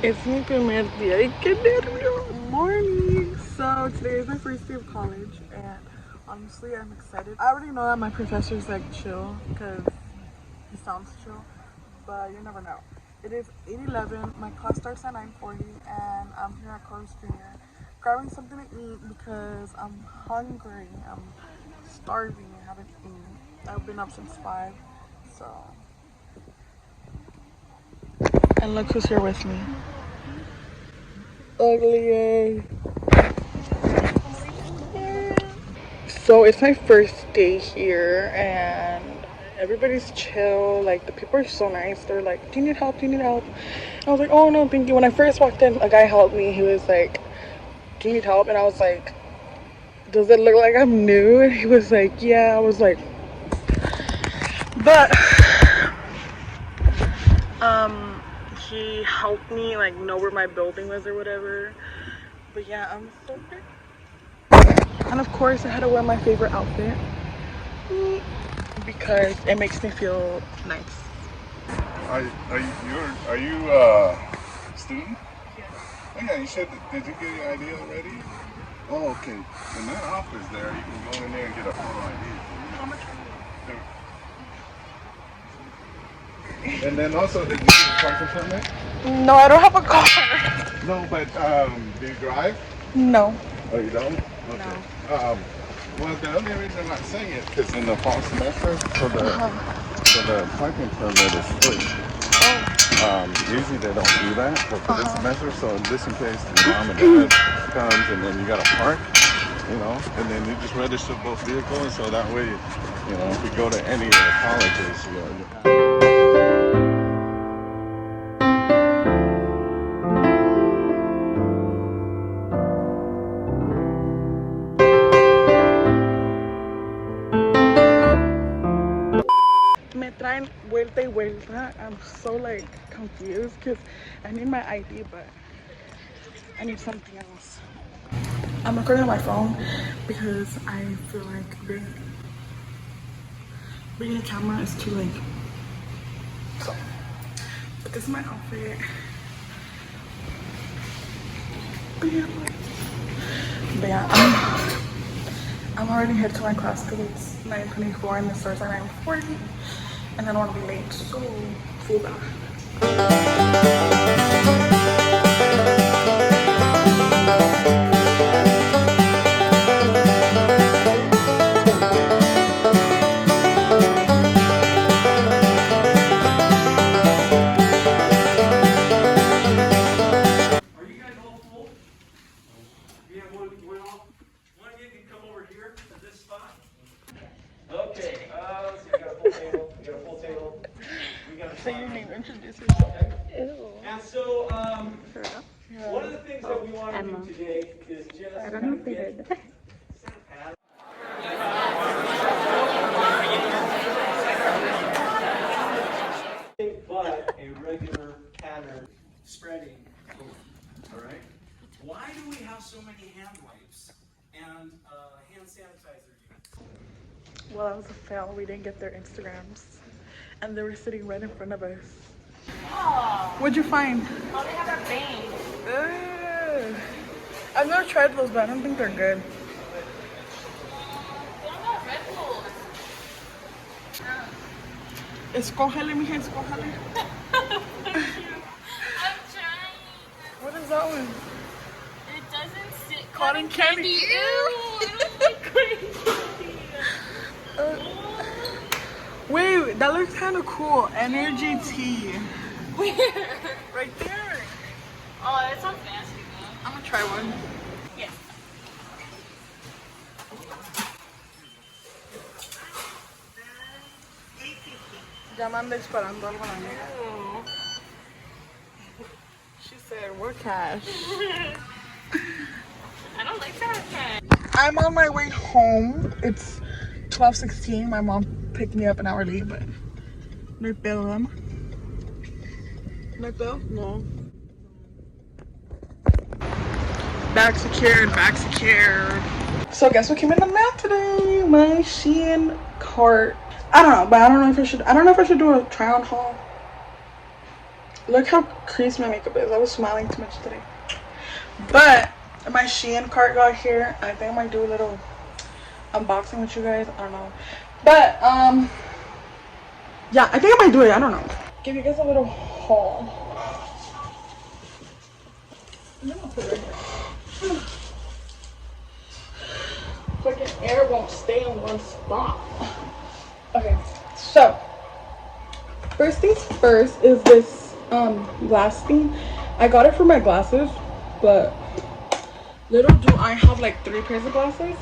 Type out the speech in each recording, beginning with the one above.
Es mi primer día. ¡Ay, qué nervios! Morning! So today is my first day of college and honestly I'm excited. I already know that my professor's like chill because he sounds chill, but you never know. It is 8:11. My class starts at 9:40 and I'm here at Torres Jr. grabbing something to eat because I'm hungry. I'm starving. I haven't eaten. I've been up since 5, so. And look who's here with me. Ugly. So it's my first day here and everybody's chill. Like the people are so nice. They're like, do you need help? Do you need help? I was like, oh no, thank you. When I first walked in, a guy helped me. He was like, do you need help? And I was like, does it look like I'm new? And he was like, yeah. I was like, but he helped me like know where my building was or whatever. But yeah, I'm so good. And of course I had to wear my favorite outfit because it makes me feel nice. Are you a student? Yes. Oh yeah, you said, did you get your ID already? Oh, okay. In that office there, you can go in there and get a photo ID. How much are you? And then also, did you get a parking permit? No, I don't have a car. No, but do you drive? No. Oh, you don't? Okay. No. Well, the only reason I'm not saying it because in the fall semester, so the parking permit is free. Usually they don't do that, but for this semester, so just in case your mom and dad comes and then you got to park, you know, and then you just register both vehicles, so that way, you know, if you go to any of the colleges, you know, Me traen vuelta y vuelta. I'm so like confused because I need my ID, but I need something else. I'm recording on my phone because I feel like bringing a camera is too late. So, but this is my outfit. But yeah, I'm already headed to my class because it's 9:24 and it starts at 9:40. And I don't want to be late, so full back. Say your name, introduce yourself. And so, one of the things that we want to do today is just I don't know if they heard that. But a regular pattern spreading over. All right. Why do we have so many hand wipes and hand sanitizer units? Well, that was a fail. We didn't get their Instagrams. And they were sitting right in front of us. Oh, What'd you find? oh, they have our bangs. Ugh. I've never tried those, but I don't think they're good. They don't have Red Bull. Escójale, mija, escójale. I'm trying. What is that one? It doesn't sit. Cotton candy. Ew, I don't like cotton candy. Wait, that looks kind of cool. Energy tea. Where? Right there. Oh, that sounds nasty though. I'm gonna try one. Yes. Ya me anda disparando algo la mía. She said, we're cash. I don't like sour candy. I'm on my way home. It's 12:16. My mom picked me up an hour late, but no pedo, mama. No pedo? No. Back secured, back secured. So guess what came in the mail today? My SHIEN cart. I don't know, but I don't know if I should do a try on haul. Look how creased my makeup is. I was smiling too much today. But my SHIEN cart got here. I think I might do a little unboxing with you guys. I don't know. But yeah, I think I might do it. I don't know. Give you guys a little haul. I'm gonna put it right here. Fucking air won't stay in one spot. Okay, so first things first is this glass thing. I got it for my glasses, but little do I have like 3 pairs of glasses.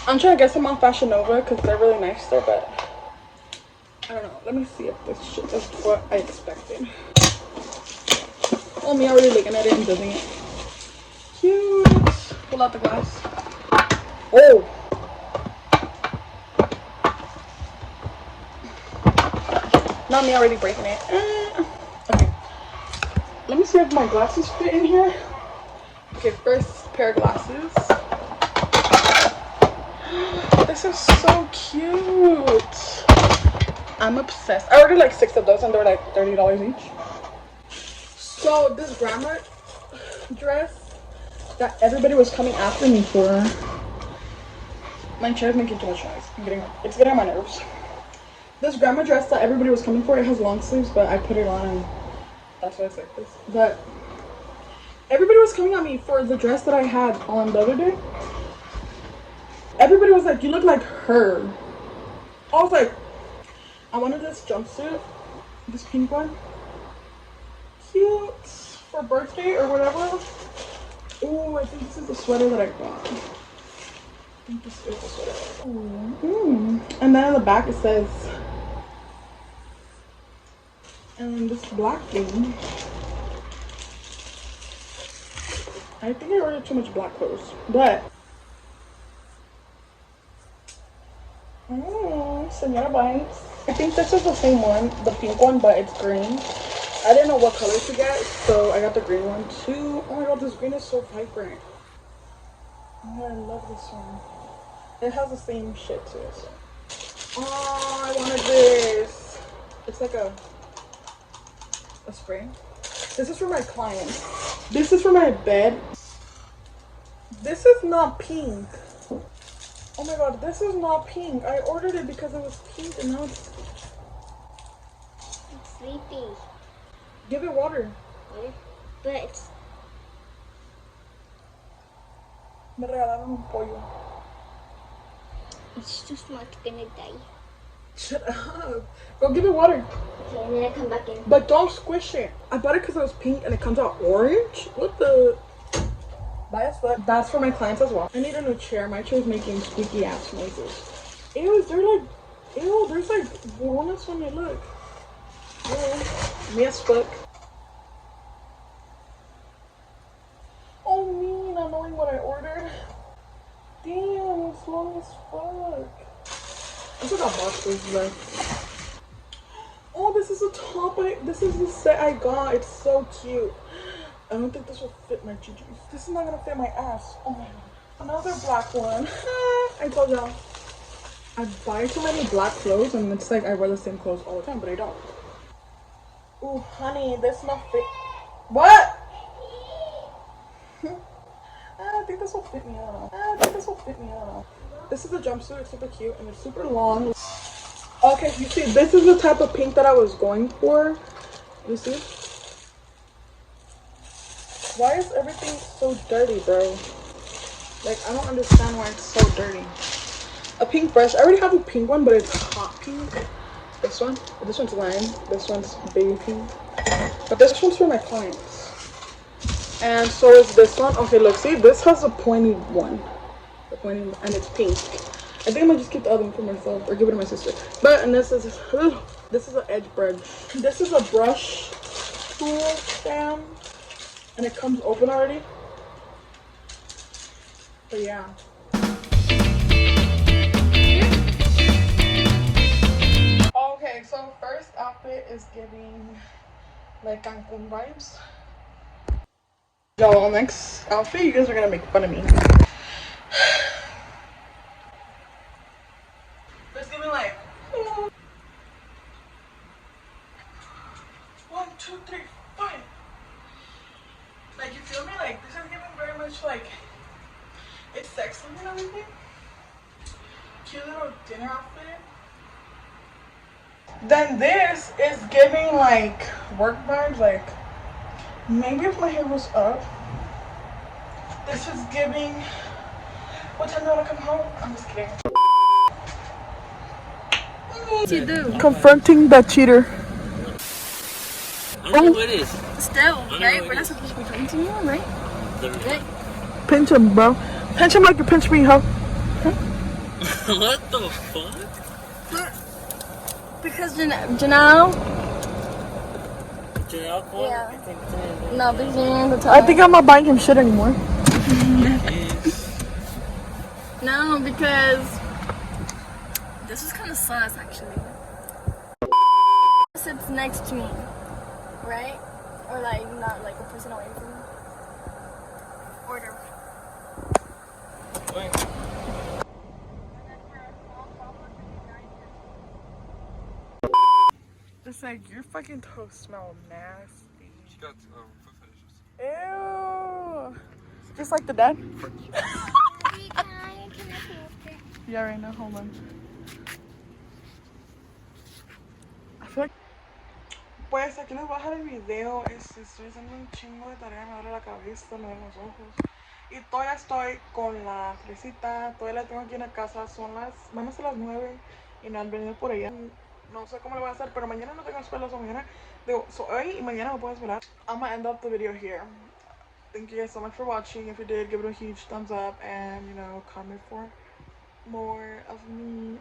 I'm trying to get some on Fashion Nova because they're really nice there, but I don't know. Let me see if this shit is what I expected. Oh, me already looking at it and judging it. Cute. Pull out the glass. Oh. Not me already breaking it. Okay. Let me see if my glasses fit in here. Okay, first pair of glasses. This is so cute. I'm obsessed. I ordered like 6 of those and they were like $30 each. So this grandma dress that everybody was coming after me for. My chair's making too much noise. It's getting on my nerves. This grandma dress that everybody was coming for, it has long sleeves, but I put it on and that's why it's like this. But everybody was coming at me for the dress that I had on the other day. Everybody was like, you look like her. I was like, I wanted this jumpsuit, this pink one. Cute for birthday or whatever. Oh, I think this is the sweater that I got. I think this is the sweater. And then on the back it says, and this black thing. I think I ordered too much black clothes, but Senora vibes. I think this is the same one, the pink one, but it's green. I didn't know what color to get, so I got the green one too. Oh my god, this green is so vibrant. Oh, I love this one. It has the same shit to it. Oh, I wanted this. It's like a spray. This is for my clients. This is for my bed. This is not pink. Oh my god, this is not pink. I ordered it because it was pink and now it's sleepy. Give it water. But Me regalaron un pollo. it's just not gonna die. Shut up. Go give it water. Okay, and then I come back in. But don't squish it. I bought it because it was pink and it comes out orange. What the? Bias foot. That's for my clients as well. I need a new chair. My chair is making squeaky ass noises. Ew, there's like bonus when you look. Ew. Me as fuck. Oh, me not knowing what I ordered. Damn, it's long as fuck. I still got boxes left. Oh, this is a top. This is the set I got. It's so cute. I don't think this will fit my GGs. This is not gonna fit my ass. Oh my god. Another black one. I told y'all. I buy too many black clothes and it's like I wear the same clothes all the time, but I don't. Ooh, honey, this not fit. What? I think this will fit me. This is a jumpsuit. It's super cute and it's super long. Okay, you see, this is the type of pink that I was going for. You see? Why is everything so dirty, bro? Like, I don't understand why it's so dirty. A pink brush. I already have a pink one, but it's hot pink. This one's lime. This one's baby pink. But this one's for my clients. And so is this one. Okay, look, see, this has a pointy one. And it's pink. I think I might just keep the other one for myself or give it to my sister. But, and this is an edge brush. This is a brush tool stand. And it comes open already. But yeah. Okay, so first outfit is giving like Cancun vibes. Y'all, next outfit, you guys are gonna make fun of me. Let's give me like. dinner outfit. Then this is giving like work vibes. Like maybe if my hair was up. This is giving. What time do I come home? I'm just kidding. What you do? Confronting the cheater. I don't know what it is. Still, right? We're not supposed to be talking to you, right? Right? Pinch him, bro. Pinch him like you pinch me, ho. What the fuck? Because Janelle. Janelle called? Yeah. I think Janelle. No, because Janelle the time. I think I'm not buying him shit anymore. No, because this is kind of sus, actually. Sits next to me, right? Or like not like a person away from me. Order. Wait. It's like your fucking toast smell nasty. She got foot fetishes. Ew. Just like the dad. Yeah, right now. Hold on. I feel like. Pues aquí les voy a dejar el video. Estoy haciendo un chingo de tarea, me duele la cabeza, me duelen los ojos. Y todavía estoy con la fresita. Todavía la tengo aquí en la casa. Van a ser las 9 y no han venido por ella. No sé cómo le voy a hacer, pero mañana no tengo escuela. Mañana, hoy y mañana me puedo esperar. I'm gonna end up the video here. Thank you guys so much for watching. If you did, give it a huge thumbs up and, you know, comment for more of me.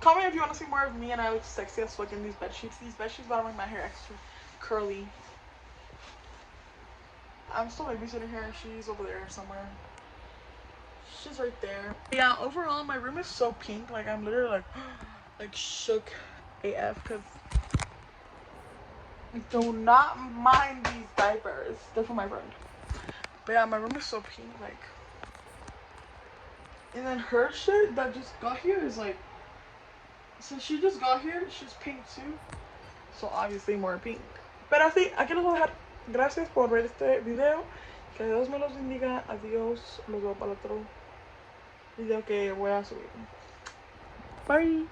Comment if you want to see more of me and I look sexy as fuck in these bed sheets. These bed sheets gotta make my hair extra curly. I'm still babysitting her. She's over there somewhere. She's right there. Yeah, overall my room is so pink. Like I'm literally like shook AF because do not mind these diapers. They're for my friend. But yeah, my room is so pink. Like, and then her shit that just got here is like, since she just got here, she's pink too. So obviously more pink. Pero así, aquí los voy a dejar. Gracias por ver este video. Que Dios me los bendiga. Adiós. Los veo para el otro video que voy a subir. Bye.